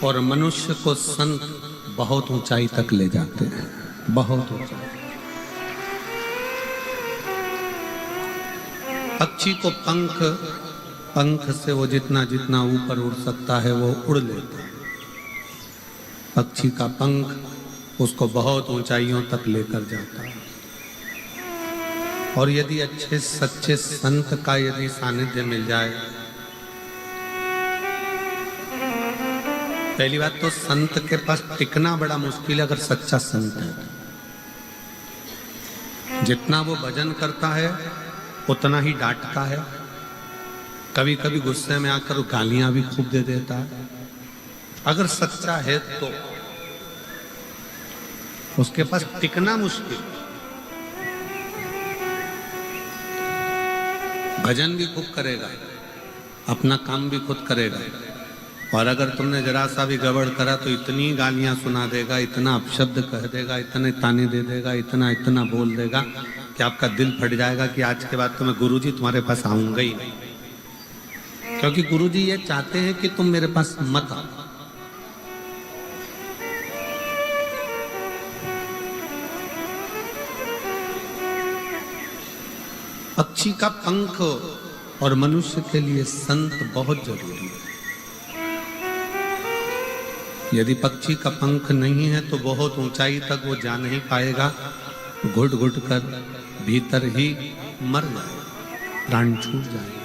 और मनुष्य को संत बहुत ऊंचाई तक ले जाते हैं, बहुत ऊंचाई। पक्षी को पंख से वो जितना जितना ऊपर उड़ सकता है वो उड़ लेता है। पक्षी का पंख उसको बहुत ऊंचाइयों तक लेकर जाता है। और यदि अच्छे सच्चे संत का यदि सानिध्य मिल जाए, पहली बात तो संत के पास टिकना बड़ा मुश्किल है अगर सच्चा संत है। जितना वो भजन करता है उतना ही डांटता है, कभी कभी गुस्से में आकर गालियां भी खूब दे देता है। अगर सच्चा है तो उसके पास टिकना मुश्किल। भजन भी खूब करेगा, अपना काम भी खुद करेगा, और अगर तुमने जरा सा भी गड़बड़ करा तो इतनी गालियां सुना देगा, इतना अपशब्द कह देगा, इतने ताने दे देगा, इतना इतना बोल देगा कि आपका दिल फट जाएगा कि आज के बाद तो मैं गुरुजी तुम्हारे पास आऊंगा ही नहीं। क्योंकि गुरुजी ये चाहते हैं कि तुम मेरे पास मत आओ। पक्षी का पंख और मनुष्य के लिए संत बहुत जरूरी है। यदि पक्षी का पंख नहीं है तो बहुत ऊंचाई तक वो जा नहीं पाएगा, घुट घुट कर भीतर ही मर जाएगा, प्राण छूट जाएगा।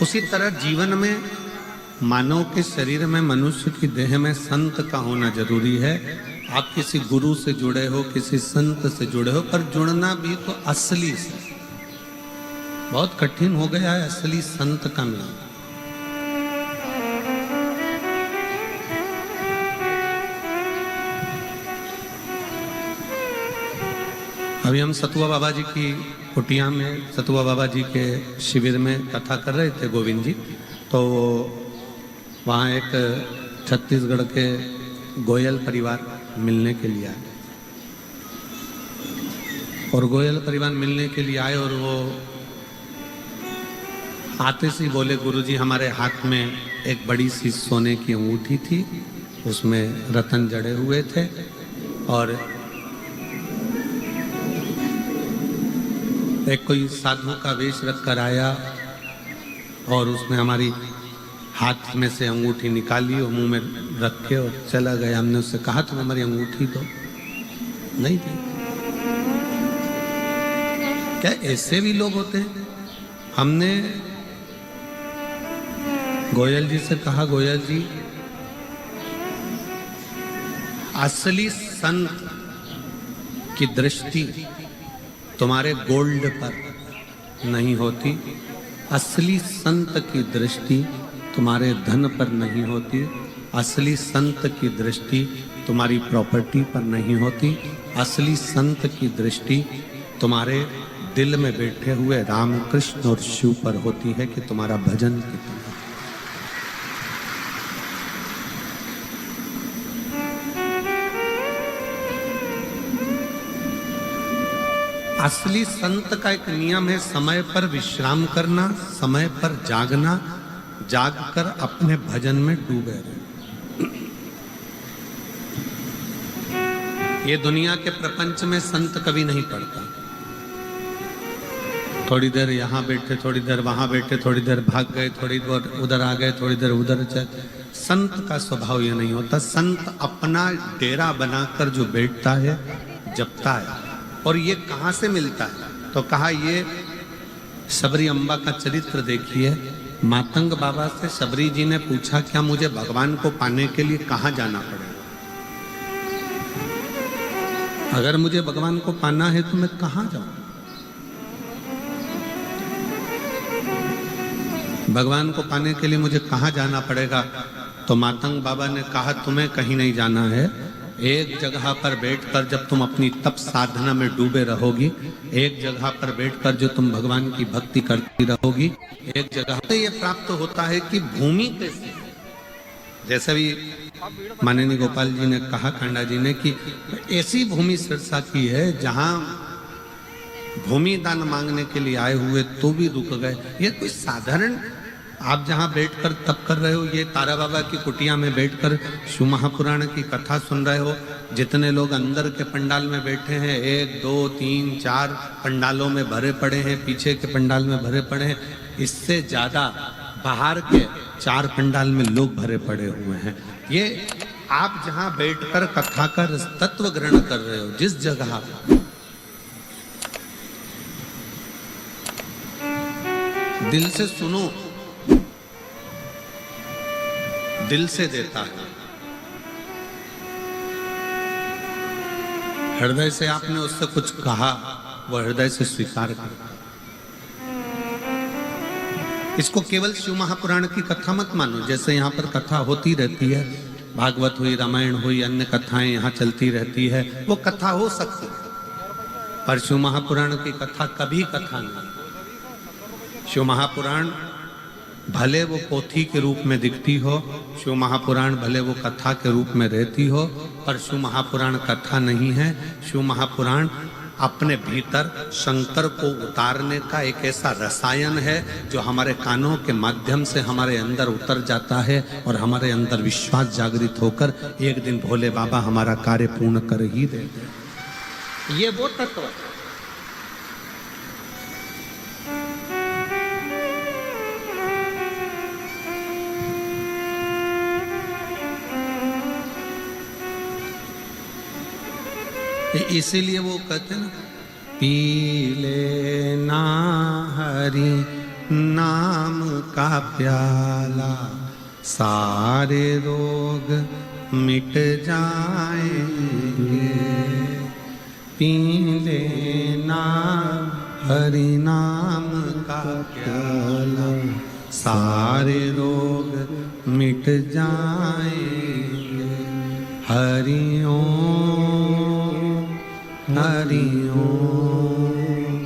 उसी तरह जीवन में मानव के शरीर में, मनुष्य की देह में संत का होना जरूरी है। आप किसी गुरु से जुड़े हो, किसी संत से जुड़े हो, पर जुड़ना भी तो असली से। बहुत कठिन हो गया है असली संत का मिलना। अभी हम सतुआ बाबा जी की कुटिया में, सतुआ बाबा जी के शिविर में कथा कर रहे थे गोविंद जी। तो वहाँ एक छत्तीसगढ़ के गोयल परिवार मिलने के लिए आए, और गोयल परिवार मिलने के लिए आए और वो आते से बोले, गुरुजी हमारे हाथ में एक बड़ी सी सोने की अंगूठी थी, उसमें रतन जड़े हुए थे, और एक कोई साधु का वेश रख कर आया और उसने हमारी हाथ में से अंगूठी निकाली और मुंह में रखे और चला गया। हमने उससे कहा तुम हमारी अंगूठी दो, नहीं दी। क्या ऐसे भी लोग होते हैं? हमने गोयल जी से कहा, गोयल जी असली संत की दृष्टि तुम्हारे गोल्ड पर नहीं होती, असली संत की दृष्टि तुम्हारे धन पर नहीं होती, असली संत की दृष्टि तुम्हारी प्रॉपर्टी पर नहीं होती, असली संत की दृष्टि तुम्हारे दिल में बैठे हुए राम कृष्ण और शिव पर होती है कि तुम्हारा भजन कितना। असली संत का एक नियम है समय पर विश्राम करना, समय पर जागना, जागकर अपने भजन में डूबे रहना। ये दुनिया के प्रपंच में संत कभी नहीं पड़ता। थोड़ी देर यहाँ बैठे, थोड़ी देर वहां बैठे, थोड़ी देर भाग गए, थोड़ी देर उधर आ गए, थोड़ी देर उधर चले। संत का स्वभाव ये नहीं होता। संत अपना डेरा बनाकर जो बैठता है, जपता है। और ये कहाँ से मिलता है? तो कहा ये शबरी अम्बा का चरित्र देखिए। मातंग बाबा से शबरी जी ने पूछा, क्या मुझे भगवान को पाने के लिए कहाँ जाना पड़ेगा? अगर मुझे भगवान को पाना है तो मैं कहाँ जाऊं? भगवान को पाने के लिए मुझे कहाँ जाना पड़ेगा? तो मातंग बाबा ने कहा, तुम्हें कहीं नहीं जाना है। एक जगह पर बैठकर जब तुम अपनी तप साधना में डूबे रहोगी, एक जगह पर बैठकर जो तुम भगवान की भक्ति करती रहोगी, एक जगह से ये प्राप्त होता है कि भूमि कैसी, जैसे भी माननीय गोपाल जी ने कहा, कांडा जी ने, कि ऐसी भूमि सिरसा की है जहां भूमि दान मांगने के लिए आए हुए तो भी रुक गए। ये कोई साधारण आप जहाँ बैठकर तप कर रहे हो, ये तारा बाबा की कुटिया में बैठकर शिव महापुराण की कथा सुन रहे हो। जितने लोग अंदर के पंडाल में बैठे हैं, 1 2 3 4 पंडालों में भरे पड़े हैं, पीछे के पंडाल में भरे पड़े हैं, इससे ज्यादा बाहर के 4 पंडाल में लोग भरे पड़े हुए हैं। ये आप जहाँ बैठकर कथा का तत्व ग्रहण कर रहे हो, जिस जगह दिल से सुनो, दिल से देता है। हृदय से आपने उससे कुछ कहा, वह हृदय से स्वीकार करता है। इसको केवल शिव महापुराण की कथा मत मानो। जैसे यहाँ पर कथा होती रहती है, भागवत हुई, रामायण हुई, अन्य कथाएं यहाँ चलती रहती है, वो कथा हो सकती है, पर शिव महापुराण की कथा कभी कथा नहीं। शिव महापुराण भले वो पोथी के रूप में दिखती हो, शिव महापुराण भले वो कथा के रूप में रहती हो, पर शिव महापुराण कथा नहीं है। शिव महापुराण अपने भीतर शंकर को उतारने का एक ऐसा रसायन है जो हमारे कानों के माध्यम से हमारे अंदर उतर जाता है और हमारे अंदर विश्वास जागृत होकर एक दिन भोले बाबा हमारा कार्य पूर्ण कर ही देते। ये वो तत्व है। इसीलिए वो कहते हैं ना, पी लेना हरि नाम का प्याला, सारे रोग मिट जाएंगे। पी लेना हरि नाम का प्याला, सारे रोग मिट जाएंगे। हरि ओम हरि ओम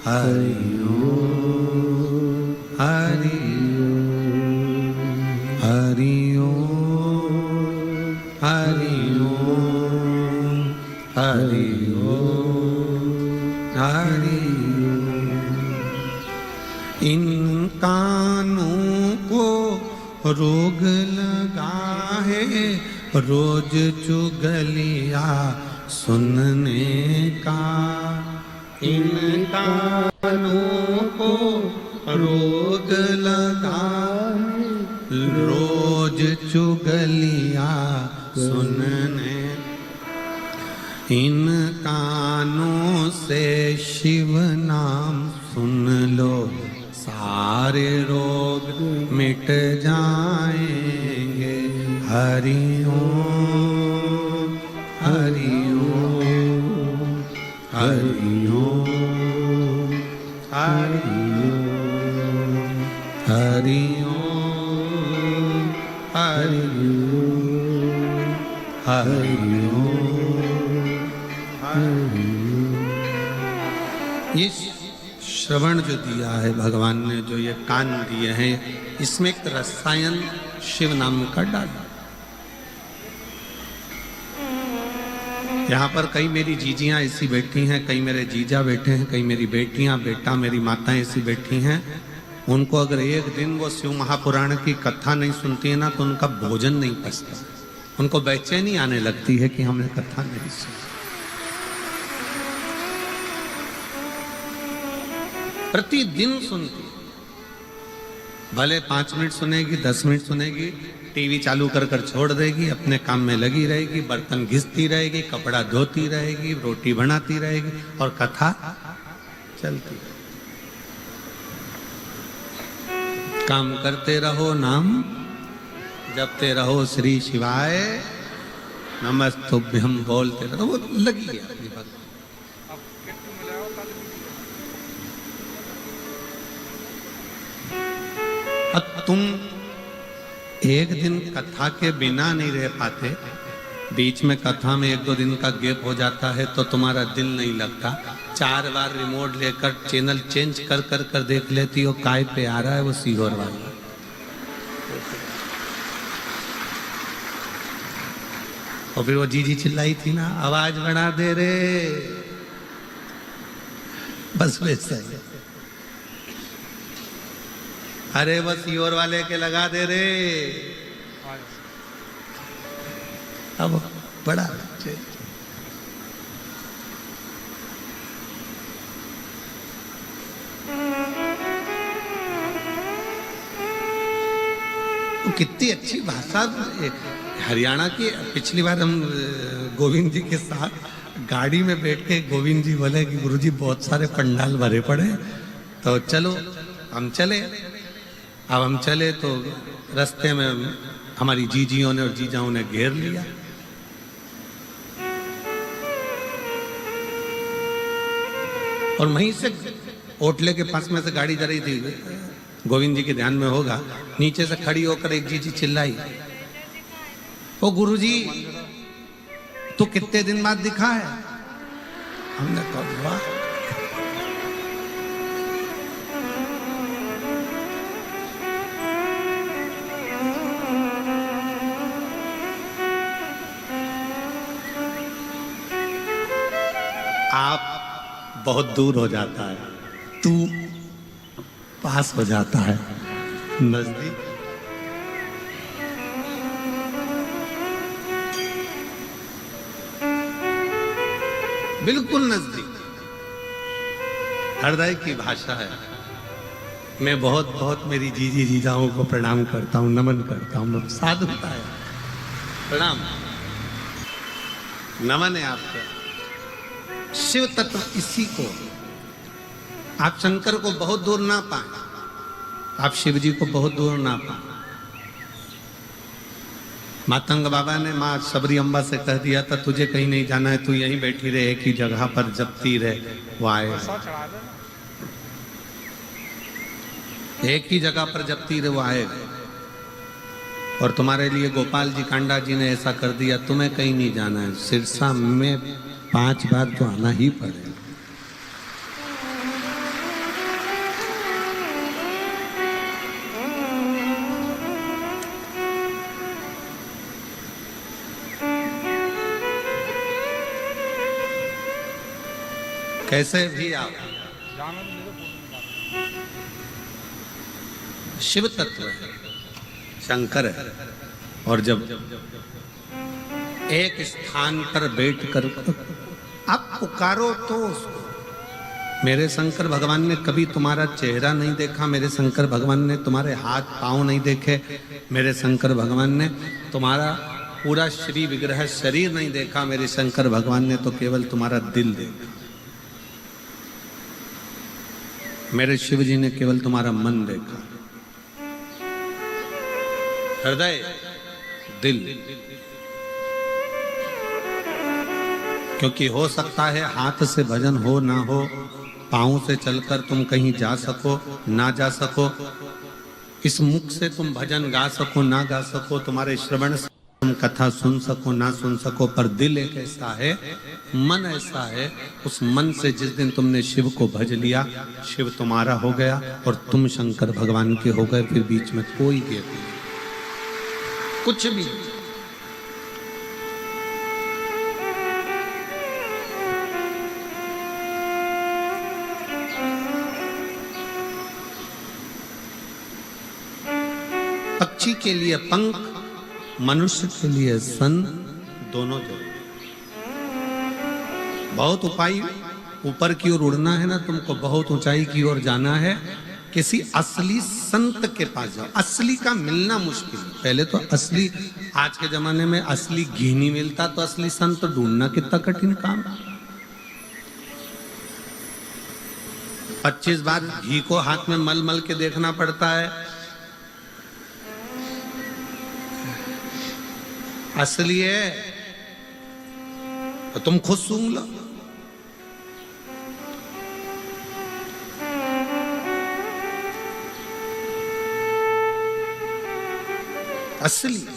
हरि ओम हरि ओम हरि ओम हरि ओम हरि ओम हरि ओम। इन कानों को रोग लगा है रोज चुगलिया सुनने का। इन कानों को रोग लगा रोज चुगलिया सुनने। इन कानों से शिव नाम सुन लो, सारे रोग मिट जाएंगे। हरि ओम हरि ओम हरि ओम हरि ओम हरि ओम हरि ओम हरि ओम हरि ओम। ये श्रवण जो दिया है भगवान ने, जो ये कान दिए हैं, इसमें एक रसायन शिव नाम का डाला। यहाँ पर कई मेरी जीजियाँ ऐसी बैठी हैं, कई मेरे जीजा बैठे हैं, कई मेरी बेटियाँ बेटा मेरी माताएं ऐसी बैठी हैं। उनको अगर एक दिन वो शिव महापुराण की कथा नहीं सुनती है ना, तो उनका भोजन नहीं पचता। उनको बेचैनी आने लगती है कि हमने कथा नहीं सुनी। प्रतिदिन सुनती, भले 5 मिनट सुनेगी, 10 मिनट सुनेगी, टीवी चालू कर कर छोड़ देगी, अपने काम में लगी रहेगी, बर्तन घिसती रहेगी, कपड़ा धोती रहेगी, रोटी बनाती रहेगी और कथा चलती रहेगी। काम करते रहो, नाम जपते रहो, श्री शिवाय नमस्तुभ्यम बोलते रहो, वो लगी है अपनी बात। अब तुम एक दिन कथा के बिना नहीं रह पाते, बीच में कथा में 1-2 दिन का गैप हो जाता है तो तुम्हारा दिल नहीं लगता। 4 बार रिमोट लेकर चैनल चेंज कर कर कर देख लेती हो, काय पे आ रहा है वो सीहोर वाला। और फिर वो जीजी चिल्लाई थी ना, आवाज बढ़ा दे रे, बस वैसा ही। अरे बस योर वाले के लगा दे रे। अब बड़ा कितनी अच्छी भाषा। हरियाणा की पिछली बार हम गोविंद जी के साथ गाड़ी में बैठ के गोविंद जी बोले कि गुरुजी बहुत सारे पंडाल भरे पड़े, तो चलो हम चले। अब हम चले तो रास्ते में हमारी जीजियों ने और जीजाओं ने घेर लिया। और वहीं से ओटले के पास में से गाड़ी जा रही थी, गोविंद जी के ध्यान में होगा, नीचे से खड़ी होकर एक जीजी चिल्लाई, ओ गुरुजी तू कितने दिन बाद दिखा है? हमने कहा वाह। आप बहुत दूर हो जाता है, तू पास हो जाता है, नजदीक। बिल्कुल नजदीक, हृदय की भाषा है। मैं बहुत बहुत मेरी जीजी जीजाओं को प्रणाम करता हूँ, नमन करता हूँ। साधुता है, प्रणाम, नमन है आपका। शिव तत्व इसी को, आप शंकर को बहुत दूर ना पाए, आप शिव जी को बहुत दूर ना पाए। मातंग बाबा ने माँ सबरी अम्बा से कह दिया था तुझे कहीं नहीं जाना है, तू यहीं बैठी रहे, एक ही जगह पर जपती रहे, वो आए। एक ही जगह पर जपती रहे, वो आएगा। और तुम्हारे लिए गोपाल जी कांडा जी ने ऐसा कर दिया, तुम्हें कहीं नहीं जाना है, सिरसा में 5 बार तो आना ही पड़ेगा। कैसे भी आप शिव तत्व है, शंकर है। और जब एक स्थान पर बैठकर आप पुकारो तो उसको, मेरे शंकर भगवान ने कभी तुम्हारा चेहरा नहीं देखा, मेरे शंकर भगवान ने तुम्हारे हाथ पांव नहीं देखे, मेरे शंकर भगवान ने तुम्हारा पूरा श्री विग्रह शरीर नहीं देखा, मेरे शंकर भगवान ने तो केवल तुम्हारा दिल देखा। मेरे शिव जी ने केवल तुम्हारा मन देखा, हृदय, दिल। क्योंकि हो सकता है हाथ से भजन हो ना हो, पांव से चलकर तुम कहीं जा सको ना जा सको, इस मुख से तुम भजन गा सको ना गा सको, तुम्हारे श्रवण से तुम कथा सुन सको ना सुन सको, पर दिल एक ऐसा है, मन ऐसा है, उस मन से जिस दिन तुमने शिव को भज लिया, शिव तुम्हारा हो गया और तुम शंकर भगवान के हो गए। फिर बीच में कोई गैप नहीं, कुछ भी। पक्षी के लिए पंख, मनुष्य के लिए सन, दोनों जरूरी। बहुत उपाय, ऊपर की ओर उड़ना है ना तुमको, बहुत ऊंचाई की ओर जाना है, किसी असली संत के पास जाओ। असली का मिलना मुश्किल है। पहले तो असली, आज के जमाने में असली घी नहीं मिलता, तो असली संत ढूंढना कितना कठिन काम। 25 बार घी को हाथ में मल मल के देखना पड़ता है। असली है तो तुम खुद सूंघ लो। असली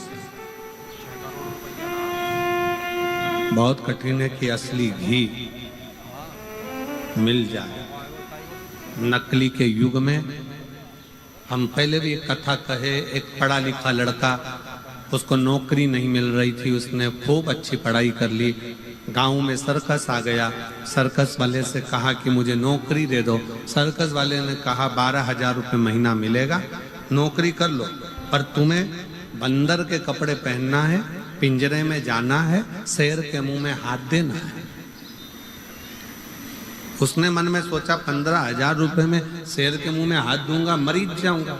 बहुत कठिन है कि असली घी मिल जाए। नकली के युग में हम पहले भी एक कथा कहे, एक पढ़ा लिखा लड़का, उसको नौकरी नहीं मिल रही थी, उसने खूब अच्छी पढ़ाई कर ली, गांव में सर्कस आ गया, सर्कस वाले से कहा कि मुझे नौकरी दे दो, सर्कस वाले ने कहा 12,000 रुपये महीना मिलेगा, नौकरी कर लो, पर तुम्हें बंदर के कपड़े पहनना है, पिंजरे में जाना है, शेर के मुंह में हाथ देना है। उसने मन में सोचा 15,000 रुपए में शेर के मुंह में हाथ दूंगा, मरीज जाऊंगा।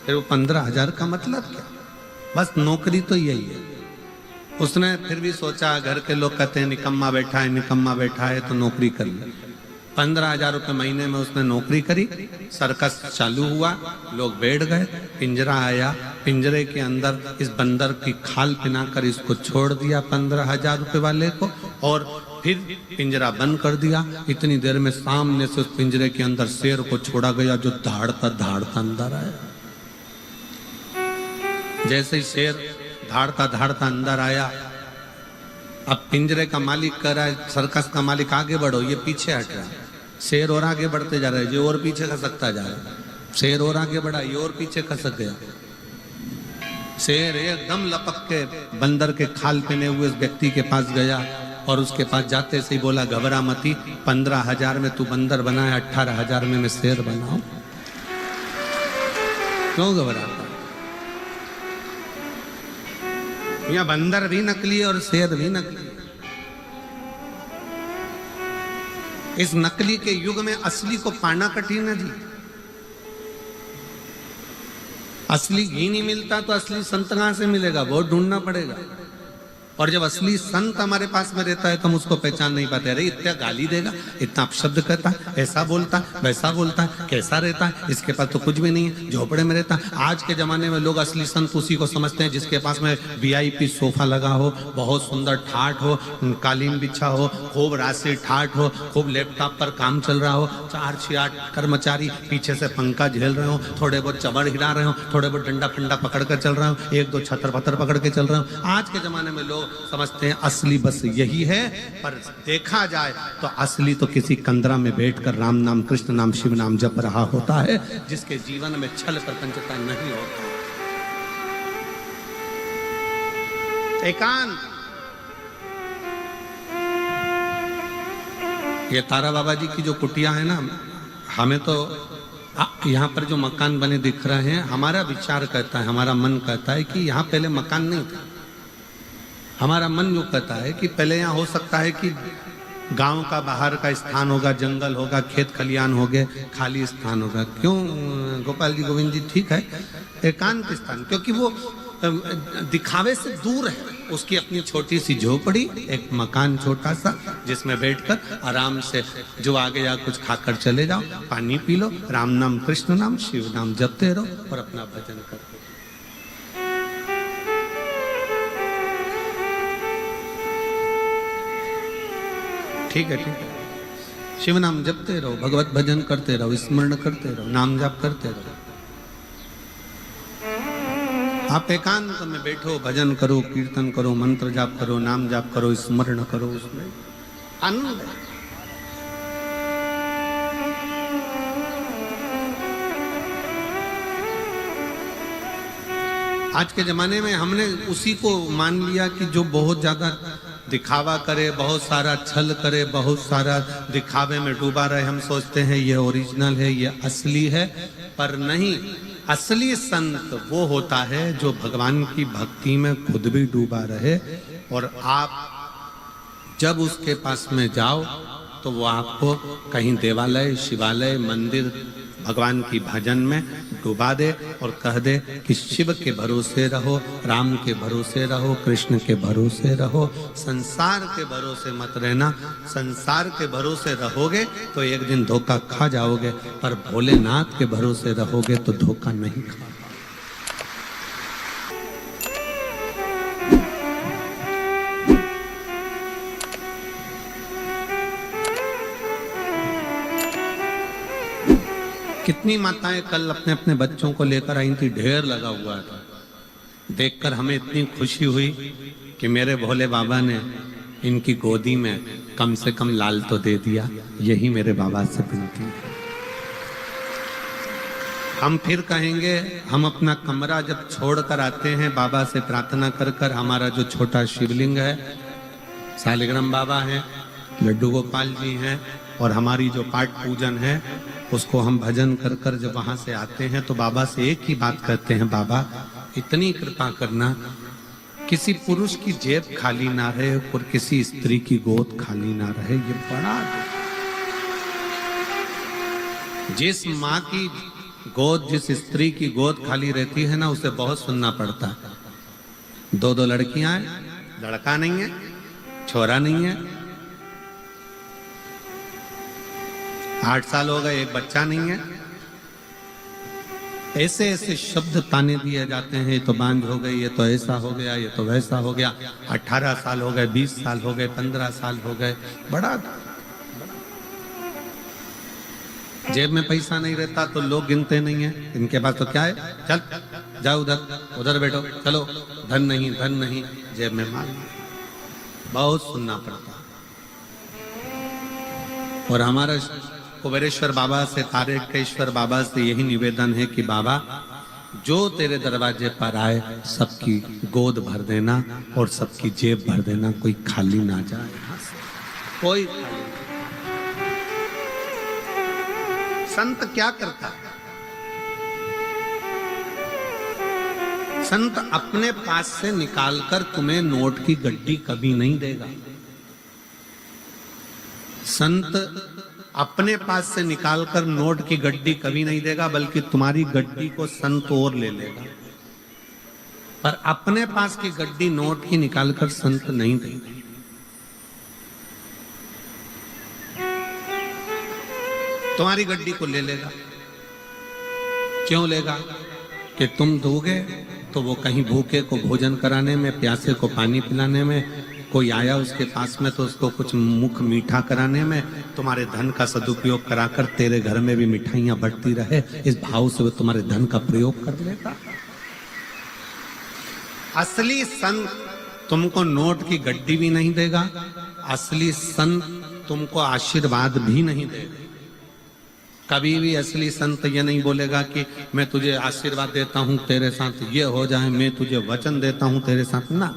फिर वो 15,000 का मतलब क्या? बस नौकरी तो यही है। उसने फिर भी सोचा, घर के लोग कहते हैं निकम्मा बैठा है, निकम्मा बैठा है, तो नौकरी कर ली। 15,000 रुपये महीने में उसने नौकरी करी। सर्कस चालू हुआ, लोग बैठ गए, पिंजरा आया, पिंजरे के अंदर इस बंदर की खाल पिनाकर इसको छोड़ दिया 15,000 रुपये वाले को, और फिर पिंजरा बंद कर दिया। इतनी देर में सामने से उस पिंजरे के अंदर शेर को छोड़ा गया, जो दहाड़ता दहाड़ता अंदर आया। जैसे ही शेर दहाड़ता दहाड़ता अंदर आया, अब पिंजरे का मालिक कह रहा है, सर्कस का मालिक आगे बढ़ो, ये पीछे हट रहा है। शेर और आगे बढ़ते जा रहा है, ये और पीछे खसकता जा रहा है। शेर और आगे बढ़ा, ये और पीछे खसक गया। शेर एकदम लपक के बंदर के खाल पहने हुए उस व्यक्ति के पास गया, और उसके पास जाते से ही बोला, घबरा मती, 15,000 में तू बंदर बना है, 18,000 में मैं शेर बनाऊं। क्यों घबराता? यहाँ बंदर भी नकली और शेर भी नकली। इस नकली के युग में असली को पाना कठिन है जी। असली घी नहीं मिलता तो असली संत कहां से मिलेगा? बहुत ढूंढना पड़ेगा। और जब असली संत हमारे पास में रहता है तो हम उसको पहचान नहीं पाते। अरे इतना गाली देगा, इतना अपशब्द कहता, ऐसा बोलता, वैसा बोलता, कैसा रहता है, इसके पास तो कुछ भी नहीं है, झोपड़े में रहता। आज के जमाने में लोग असली संत उसी को समझते हैं जिसके पास में VIP सोफा लगा हो, बहुत सुंदर ठाठ हो, कालीन बिछा हो, खूब राशि ठाठ हो, खूब लैपटॉप पर काम चल रहा हो, 4-6-8 कर्मचारी पीछे से पंखा झेल रहे हो, थोड़े बहुत चबड़ हिला रहे हो, थोड़े बहुत डंडा फंडा पकड़ कर चल रहे हो, 1-2 छतर पत्थर पकड़ के चल रहे हो। आज के जमाने में लोग समझते हैं असली बस यही है, पर देखा जाए तो असली तो किसी कंदरा में बैठकर राम नाम, कृष्ण नाम, शिव नाम जप रहा होता है, जिसके जीवन में छल प्रपंचता नहीं होता। एकांत। ये तारा बाबा जी की जो कुटिया है ना, हमें तो यहाँ पर जो मकान बने दिख रहे हैं, हमारा विचार कहता है, हमारा मन कहता है कि यहाँ पहले मकान नहीं था। हमारा मन जो कहता है कि पहले यहाँ हो सकता है कि गांव का बाहर का स्थान होगा, जंगल होगा, खेत खलियान हो गए, खाली स्थान होगा। क्यों गोपाल जी, गोविंद जी? ठीक है, एकांत स्थान, क्योंकि वो दिखावे से दूर है। उसकी अपनी छोटी सी झोपड़ी, एक मकान छोटा सा, जिसमें बैठकर आराम से जो आगे या कुछ खाकर चले जाओ, पानी पी लो, राम नाम, कृष्ण नाम, शिव नाम जपते रहो और अपना भजन करते। ठीक है, ठीक है। शिव नाम जपते रहो, भगवत भजन करते रहो, स्मरण करते रहो, नाम जाप करते रहो। आप एकांत में बैठो, भजन करो, कीर्तन करो, मंत्र जाप करो, नाम जाप करो, स्मरण करो, उसमें आनंद है। आज के जमाने में हमने उसी को मान लिया कि जो बहुत ज्यादा दिखावा करे, बहुत सारा छल करे, बहुत सारा दिखावे में डूबा रहे, हम सोचते हैं ये ओरिजिनल है, ये असली है। पर नहीं, असली संत वो होता है जो भगवान की भक्ति में खुद भी डूबा रहे, और आप जब उसके पास में जाओ तो वो आपको कहीं देवालय, शिवालय, मंदिर, भगवान की भजन में डुबा दे और कह दे कि शिव के भरोसे रहो, राम के भरोसे रहो, कृष्ण के भरोसे रहो, संसार के भरोसे मत रहना। संसार के भरोसे रहोगे तो एक दिन धोखा खा जाओगे, पर भोलेनाथ के भरोसे रहोगे तो धोखा नहीं खा। कितनी माताएं कल अपने अपने बच्चों को लेकर आई थी, ढेर लगा हुआ था। देखकर हमें इतनी खुशी हुई कि मेरे भोले बाबा ने इनकी गोदी में कम से कम लाल तो दे दिया। यही मेरे बाबा से विनती है। हम फिर कहेंगे, हम अपना कमरा जब छोड़ कर आते हैं बाबा से प्रार्थना कर कर, हमारा जो छोटा शिवलिंग है, सालिग्राम बाबा हैं, लड्डू गोपाल जी हैं, और हमारी जो पाठ पूजन है उसको हम भजन कर कर जब वहां से आते हैं तो बाबा से एक ही बात कहते हैं, बाबा इतनी कृपा करना किसी पुरुष की जेब खाली ना रहे और किसी स्त्री की गोद खाली ना रहे। ये बड़ा, जिस माँ की गोद, जिस स्त्री की गोद खाली रहती है ना, उसे बहुत सुनना पड़ता है। दो लड़कियां हैं, लड़का नहीं है, छोरा नहीं है, 8 साल हो गए, एक बच्चा नहीं है। ऐसे ऐसे शब्द ताने दिए जाते हैं, ये तो बांझ हो गई, ये तो ऐसा हो गया, ये तो वैसा हो गया। 18 साल हो गए, 20 साल हो गए, 15 साल हो गए। बड़ा जेब में पैसा नहीं रहता तो लोग गिनते नहीं है, इनके पास तो क्या है, चल जाओ उधर बैठो, चलो धन नहीं, जेब में माल। बहुत सुनना पड़ता। और हमारा कुबेरेश्वर बाबा से, तारकेश्वर बाबा से यही निवेदन है कि बाबा जो तेरे दरवाजे पर आए सबकी गोद भर देना और सबकी जेब भर देना, कोई खाली ना जाए, कोई खाली। संत क्या करता है? संत अपने पास से निकालकर तुम्हें नोट की गड्डी कभी नहीं देगा। संत अपने पास से निकालकर नोट की गड्डी कभी नहीं देगा, बल्कि तुम्हारी गड्डी को संत और ले लेगा। पर अपने पास की गड्डी नोट की निकालकर संत नहीं देगा। तुम्हारी गड्डी को ले लेगा। क्यों लेगा? कि तुम दोगे तो वो कहीं भूखे को भोजन कराने में, प्यासे को पानी पिलाने में, कोई आया उसके पास में तो उसको कुछ मुख मीठा कराने में, तुम्हारे धन का सदुपयोग कराकर तेरे घर में भी मिठाइयां बढ़ती रहे, इस भाव से वो तुम्हारे धन का प्रयोग कर लेता। असली संत तुमको नोट की गड्डी भी नहीं देगा, असली संत तुमको आशीर्वाद भी नहीं देगा। कभी भी असली संत ये नहीं बोलेगा कि मैं तुझे आशीर्वाद देता हूं, तेरे साथ ये हो जाए, मैं तुझे वचन देता हूं तेरे साथ, ना।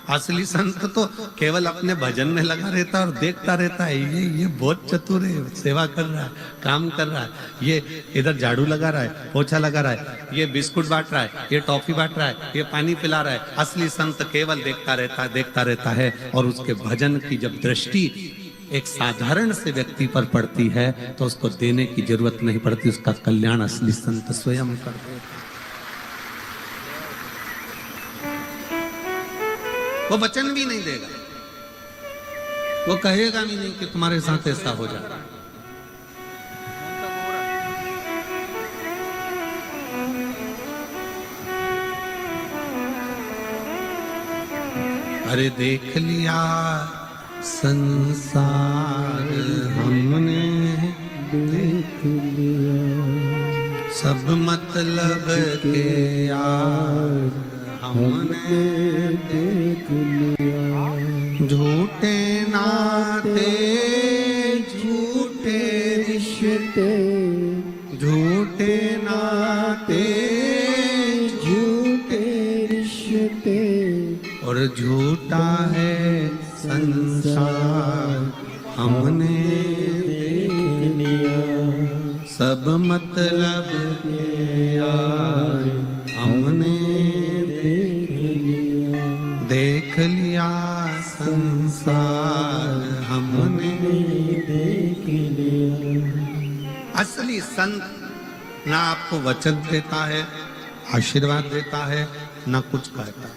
असली संत तो केवल अपने भजन में लगा रहता है और देखता रहता है, ये बहुत चतुर है, सेवा कर रहा है, काम कर रहा है, ये इधर झाड़ू लगा रहा है, पोछा लगा रहा है, ये बिस्कुट बांट रहा है, ये टॉफी बांट रहा है, ये पानी पिला रहा है। असली संत केवल देखता रहता है और उसके भजन की जब दृष्टि एक साधारण से व्यक्ति पर पड़ती है तो उसको देने की जरूरत नहीं पड़ती, उसका कल्याण असली संत स्वयं कर देता। वो वचन भी नहीं देगा, वो कहेगा भी नहीं कि तुम्हारे साथ ऐसा हो जाए। अरे देख लिया संसार हमने, देख लिया सब मतलब के यार हमने, देख लिया झूठे नाते, झूठे रिश्ते, झूठे नाते, झूठे रिश्ते, और झूठा है संसार हमने देख लिया, सब मतलब के यार हमने देख लिया संसार हमने देख लिया। असली संत ना आपको वचन देता है, आशीर्वाद देता है, ना कुछ कहता है।